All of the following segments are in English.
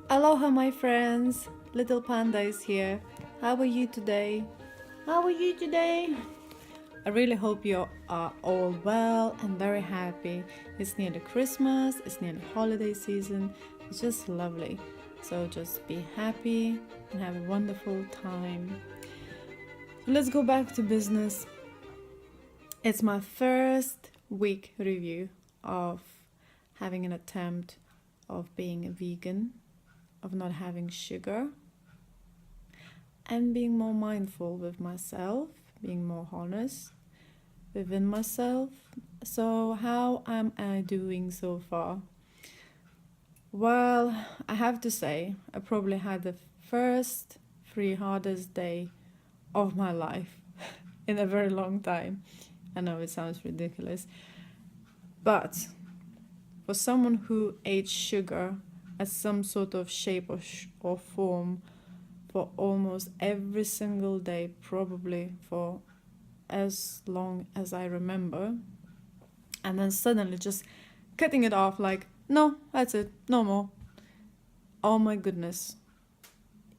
Aloha, my friends. Little Panda is here. How are you today? How are you today? I really hope you are all well and very happy. It's nearly Christmas, it's nearly holiday season. It's just lovely. So just be happy and have a wonderful time. Let's go back to business. It's my first week review of having an attempt of being a vegan, of not having sugar, and being more mindful with myself, being more honest within myself. So, how am I doing so far? Well, I have to say, I probably had the first three hardest day of my life in a very long time. I know it sounds ridiculous, but for someone who ate sugar as some sort of shape or form for almost every single day, probably for as long as I remember, and then suddenly just cutting it off like, no, that's it, no more. Oh my goodness,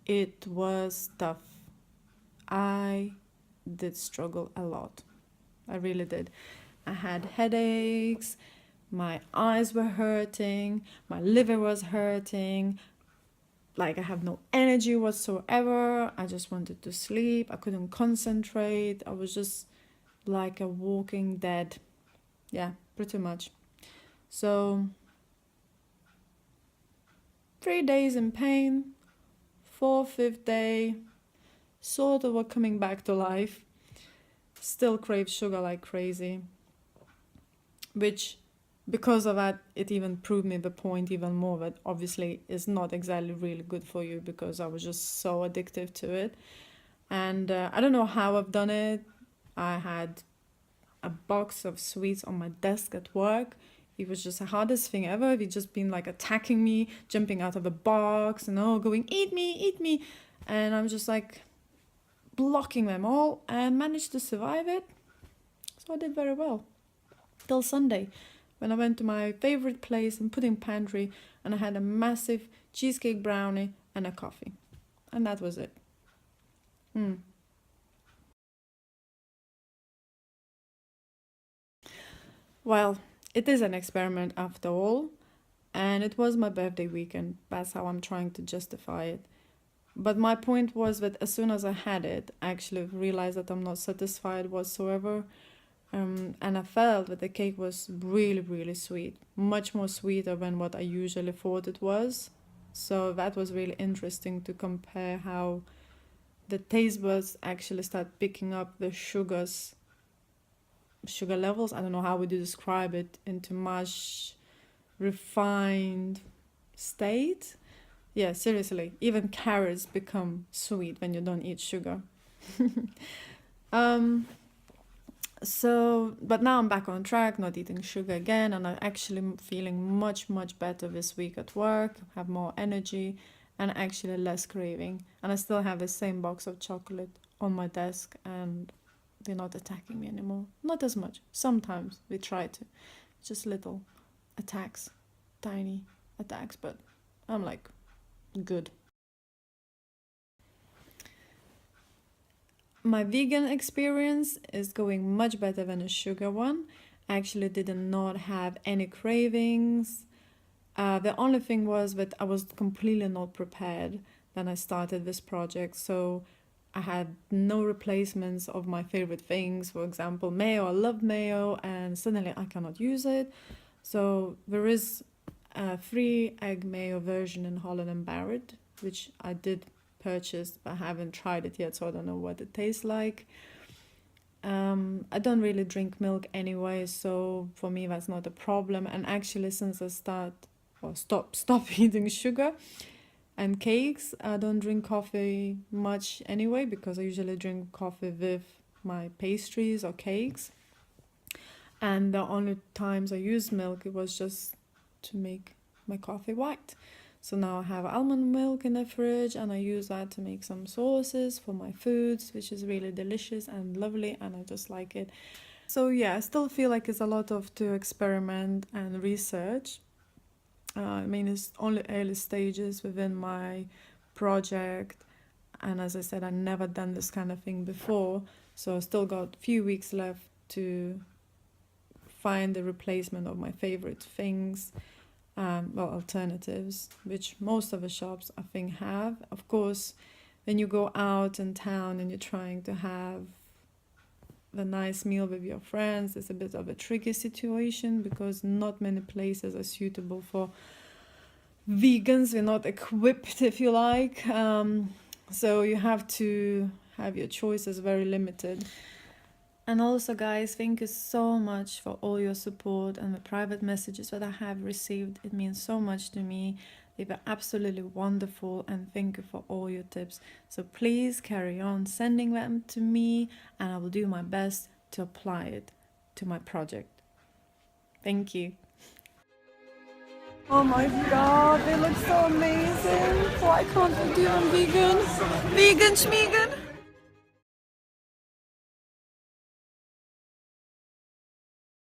it was tough. I did struggle a lot. I really did. I had headaches, my eyes were hurting, my liver was hurting, like I have no energy whatsoever. I just wanted to sleep. I couldn't concentrate. I was just like a walking dead. Yeah, pretty much. So 3 days in pain, fifth day, sort of coming back to life. Still crave sugar like crazy, which because of that, it even proved me the point even more that obviously is not exactly really good for you, because I was just so addictive to it. And I don't know how I've done it. I had a box of sweets on my desk at work. It was just the hardest thing ever. They'd just been like attacking me, jumping out of the box and going, eat me, eat me. And I'm just like blocking them all and managed to survive it. So I did very well. Till Sunday, when I went to my favorite place and pudding pantry, and I had a massive cheesecake brownie and a coffee. And that was it. Well, it is an experiment after all, and it was my birthday weekend. That's how I'm trying to justify it. But my point was that as soon as I had it, I actually realized that I'm not satisfied whatsoever. And I felt that the cake was really, really sweet, much more sweeter than what I usually thought it was. So that was really interesting to compare how the taste buds actually start picking up the sugar levels. I don't know how would you describe it, into much refined state. Yeah, seriously, even carrots become sweet when you don't eat sugar. um, but now I'm back on track, not eating sugar again, and I'm actually feeling much, much better this week at work, have more energy, and actually less craving. And I still have the same box of chocolate on my desk, and they're not attacking me anymore. Not as much. Sometimes they try to, just little attacks, tiny attacks, but I'm like, good. My vegan experience is going much better than a sugar one. I actually did not have any cravings. The only thing was that I was completely not prepared when I started this project. So I had no replacements of my favorite things. For example, mayo. I love mayo, and suddenly I cannot use it. So there is a free egg mayo version in Holland and Barrett, which I did purchase, but I haven't tried it yet, so I don't know what it tastes like. I don't really drink milk anyway, so for me that's not a problem. And actually, since I stop eating sugar and cakes, I don't drink coffee much anyway, because I usually drink coffee with my pastries or cakes. And the only times I use milk, it was just to make my coffee white. So now I have almond milk in the fridge, and I use that to make some sauces for my foods, which is really delicious and lovely, and I just like it. So yeah, I still feel like it's a lot of to experiment and research. I mean, it's only early stages within my project, and as I said, I've never done this kind of thing before, so I still got a few weeks left to find the replacement of my favorite things, alternatives, which most of the shops I think have. Of course, when you go out in town and you're trying to have the nice meal with your friends, it's a bit of a tricky situation because not many places are suitable for vegans. We're not equipped, if you like, so you have to have your choices very limited. And also, guys, thank you so much for all your support and the private messages that I have received. It means so much to me. They were absolutely wonderful, and thank you for all your tips. So please carry on sending them to me, and I will do my best to apply it to my project. Thank you. Oh my god, they look so amazing. Why can't we do them vegan? Vegan schmegan.